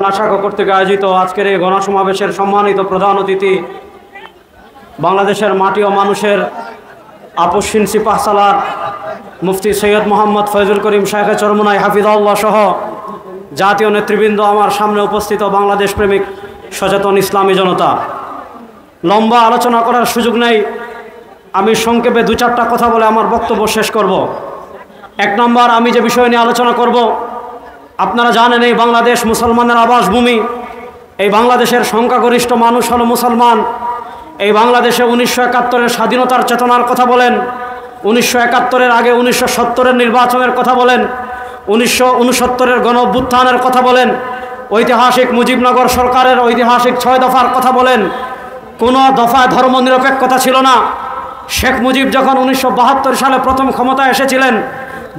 শাখা কর্তৃক আয়োজিত আজকের এই গণসমাবেশের সম্মানিত প্রধান অতিথি বাংলাদেশের মাটি ও মানুষের আপসহীন সিপাহসালার মুফতি সৈয়দ মোহাম্মদ ফয়জুল করিম শাইখে চরমুনাই হাফিজাহুল্লাহ সহ জাতীয় নেতৃবৃন্দ, আমার সামনে উপস্থিত বাংলাদেশ প্রেমিক সচেতন ইসলামী জনতা, লম্বা আলোচনা করার সুযোগ নেই। আমি সংক্ষেপে দু চারটা কথা বলে আমার বক্তব্য শেষ করব। এক নম্বর, আমি যে বিষয় নিয়ে আলোচনা করব, আপনারা জানেন এই বাংলাদেশ মুসলমানের আবাসভূমি। এই বাংলাদেশের সংখ্যাগরিষ্ঠ মানুষ হলো মুসলমান। এই বাংলাদেশে 1971-এর স্বাধীনতার চেতনার কথা বলেন, 1971-এর আগে 1970-এর নির্বাচনের কথা বলেন, 1969-এর গণ অভ্যুত্থানের কথা বলেন, ঐতিহাসিক মুজিবনগর সরকারের ঐতিহাসিক 6 দফার কথা বলেন। কোনো দফায় ধর্মনিরপেক্ষতা ছিল না। শেখ মুজিব যখন 1972 সালে প্রথম ক্ষমতায় এসেছিলেন,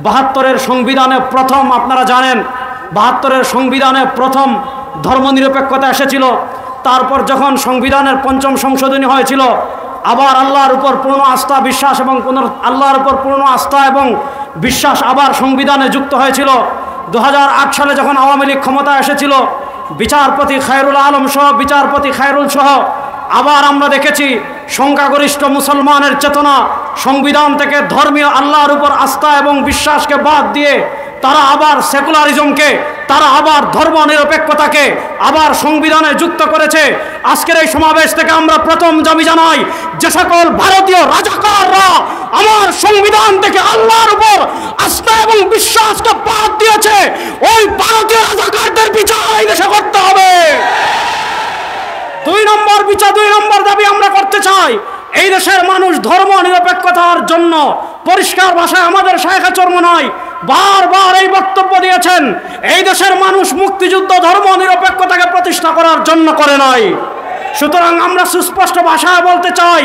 72-এর সংবিধানে প্রথম, আপনারা জানেন 72-এর সংবিধানে প্রথম ধর্মনিরপেক্ষতা এসেছিল। তারপর যখন সংবিধানের 5ম সংশোধনী হয়েছিল, আবার আল্লাহর উপর পূর্ণ আস্থা বিশ্বাস এবং আল্লাহর উপর পূর্ণ আস্থা এবং বিশ্বাস আবার সংবিধানে যুক্ত হয়েছিল। 2008 সালে যখন আওয়ামী লীগ ক্ষমতায় এসেছিল, বিচারপতি খায়রুল আলম সহ বিচারপতি খায়রুল সহ আবার আমরা দেখেছি সংখ্যাগরিষ্ঠ মুসলমানের চেতনা সংবিধান থেকে ধর্মীয় আল্লাহর উপর আস্থা এবং বিশ্বাসকে বাদ দিয়ে তারা আবার সেকুলারিজমকে, তারা আবার ধর্মনিরপেক্ষতাকে আবার সংবিধানে যুক্ত করেছে। আজকের এই সমাবেশ থেকে আমরা প্রথম দাবি জানাই, যে সকল ভারতীয় রাজাকাররা আমার সংবিধান থেকে আল্লাহর উপর আস্থা এবং বিশ্বাসকে বাদ দিয়েছে, ওই ভারতীয় রাজাকারদের বিচার এই দেশে করতে হবে। 2 নম্বর দাবি আমরা করতে চাই, এই দেশের মানুষ ধর্ম নিরপেক্ষতার জন্য পরিষ্কার ভাষায় আমাদের শাইখে চরমুনাই বারবার এই বক্তব্য দিয়েছেন। এই দেশের মানুষ মুক্তিযুদ্ধ ধর্ম নিরপেক্ষতাকে প্রতিষ্ঠা করার জন্য করে নাই। সুতরাং আমরা সুস্পষ্ট ভাষায় বলতে চাই,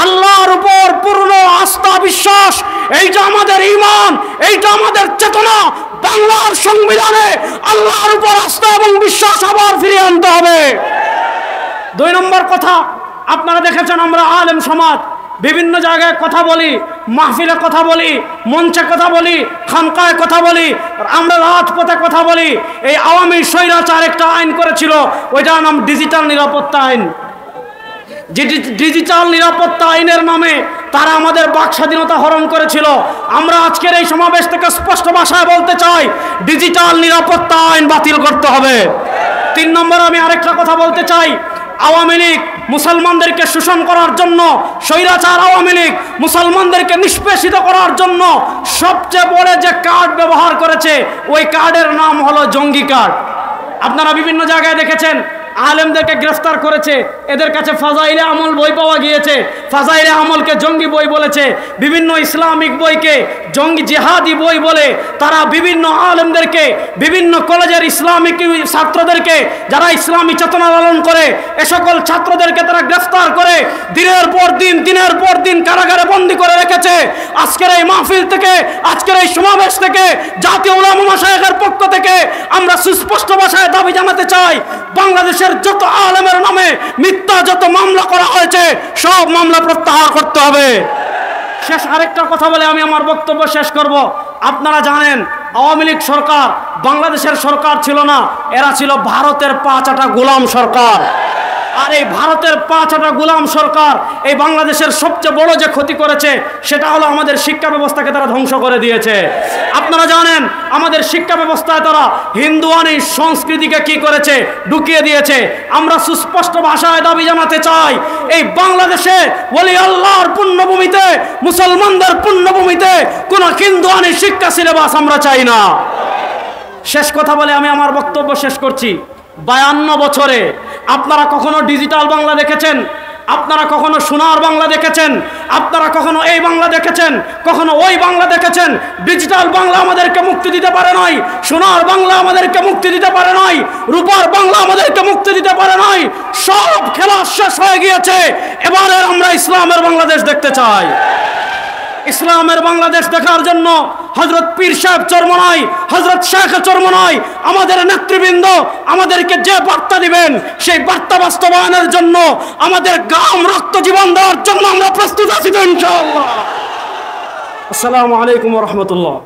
আল্লাহর উপর পূর্ণ আস্থা বিশ্বাস, এইটা আমাদের ঈমান, এইটা আমাদের চেতনা। বাংলার সংবিধানে আল্লাহর উপর আস্থা এবং বিশ্বাস আবার ফিরিয়ে আনতে হবে। 2 নম্বর কথা, আপনারা দেখেছেন আমরা আলেম সমাজ বিভিন্ন জায়গায় কথা বলি, মাহফিলে কথা বলি, মঞ্চে কথা বলি, খানকায় কথা বলি, আমরা রাজপথে কথা বলি। এই আওয়ামী স্বৈরাচার একটা আইন করেছিল, ওইটার নাম ডিজিটাল নিরাপত্তা আইন। ডিজিটাল নিরাপত্তা আইনের নামে তারা আমাদের বাক স্বাধীনতা হরণ করেছিল। আমরা আজকের এই সমাবেশ থেকে স্পষ্ট ভাষায় বলতে চাই, ডিজিটাল নিরাপত্তা আইন বাতিল করতে হবে। 3 নম্বর, আমি আরেকটা কথা বলতে চাই, আওয়ামী লীগ মুসলমানদেরকে শোষণ করার জন্য, স্বৈরাচার আওয়ামী লীগ মুসলমানদেরকে নিষ্পেষিত করার জন্য সবচেয়ে বড় যে কার্ড ব্যবহার করেছে, ওই কার্ডের নাম হলো জঙ্গি কার্ড। আপনারা বিভিন্ন জায়গায় দেখেছেন আলেমদেরকে গ্রেফতার করেছে, এদের কাছে ফাজাইলে আমল বই পাওয়া গিয়েছে, ফাজাইলে আমলকে জঙ্গি বই বলেছে, বিভিন্ন ইসলামিক বইকে জঙ্গি জিহাদি বই বলে তারা বিভিন্ন আলেমদেরকে, বিভিন্ন কলেজের ইসলামিক ছাত্রদেরকে যারা ইসলামী চেতনা লালন করে, এ সকল ছাত্রদেরকে তারা গ্রেফতার করে দিনের পর দিন কারাগারে বন্দী করে রেখেছে। আজকের এই মাহফিল থেকে, আজকের এই সমাবেশ থেকে জাতীয় উলামা মাশায়েখের পক্ষ থেকে আমরা সুস্পষ্ট ভাষায় দাবি জানাতে চাই, বাংলাদেশের যত আলেমের নামে মিথ্যা যত মামলা করা হয়েছে সব মামলা প্রত্যাহার করতে হবে। শেষ আরেকটা কথা বলে আমি আমার বক্তব্য শেষ করব। আপনারা জানেন আওয়ামী লীগ সরকার বাংলাদেশের সরকার ছিল না, এরা ছিল ভারতের 5 আটা গোলাম সরকার। আর এই ভারতের 5 আটা গোলাম সরকার এই বাংলাদেশের সবচেয়ে বড় যে ক্ষতি করেছে, সেটা হলো আমাদের শিক্ষা ব্যবস্থাকে তারা ধ্বংস করে দিয়েছে। আপনারা জানেন আমাদের শিক্ষা ব্যবস্থায় তারা হিন্দুয়ানি সংস্কৃতিকে কি করেছে, ঢুকিয়ে দিয়েছে। আমরা সুস্পষ্ট ভাষায় দাবি জানাতে চাই, এই বাংলাদেশে ওলি আল্লাহর পুণ্যভূমিতে, মুসলমানদের পুণ্যভূমিতে কোনো হিন্দুয়ানি শিক্ষা সিলেবাস আমরা চাই না। শেষ কথা বলে আমি আমার বক্তব্য শেষ করছি। 52 বছরে আপনারা কখনো ডিজিটাল বাংলা দেখেছেন? আপনারা কখনো সোনার বাংলা দেখেছেন? আপনারা কখনো এই বাংলা দেখেছেন? কখনো ওই বাংলা দেখেছেন? ডিজিটাল বাংলা আমাদেরকে মুক্তি দিতে পারে নাই, সোনার বাংলা আমাদেরকে মুক্তি দিতে পারে নাই, রূপার বাংলা আমাদেরকে মুক্তি দিতে পারে নাই। সব খেলা শেষ হয়ে গিয়েছে। এবারে আমরা ইসলামের বাংলাদেশ দেখতে চাই। ইসলামের বাংলাদেশ দেখার জন্য হযরত পীর সাহেব চরমনাই, হযরত শাইখে চরমনাই আমাদের নেতৃবৃন্দ আমাদেরকে যে বার্তা দিবেন, সেই বার্তা বাস্তবায়নের জন্য আমাদের গাম রক্ত জীবন দেওয়ার জন্য আমরা প্রস্তুত আছি ইনশাআল্লাহ। আসসালামু আলাইকুম ওয়া রাহমাতুল্লাহ।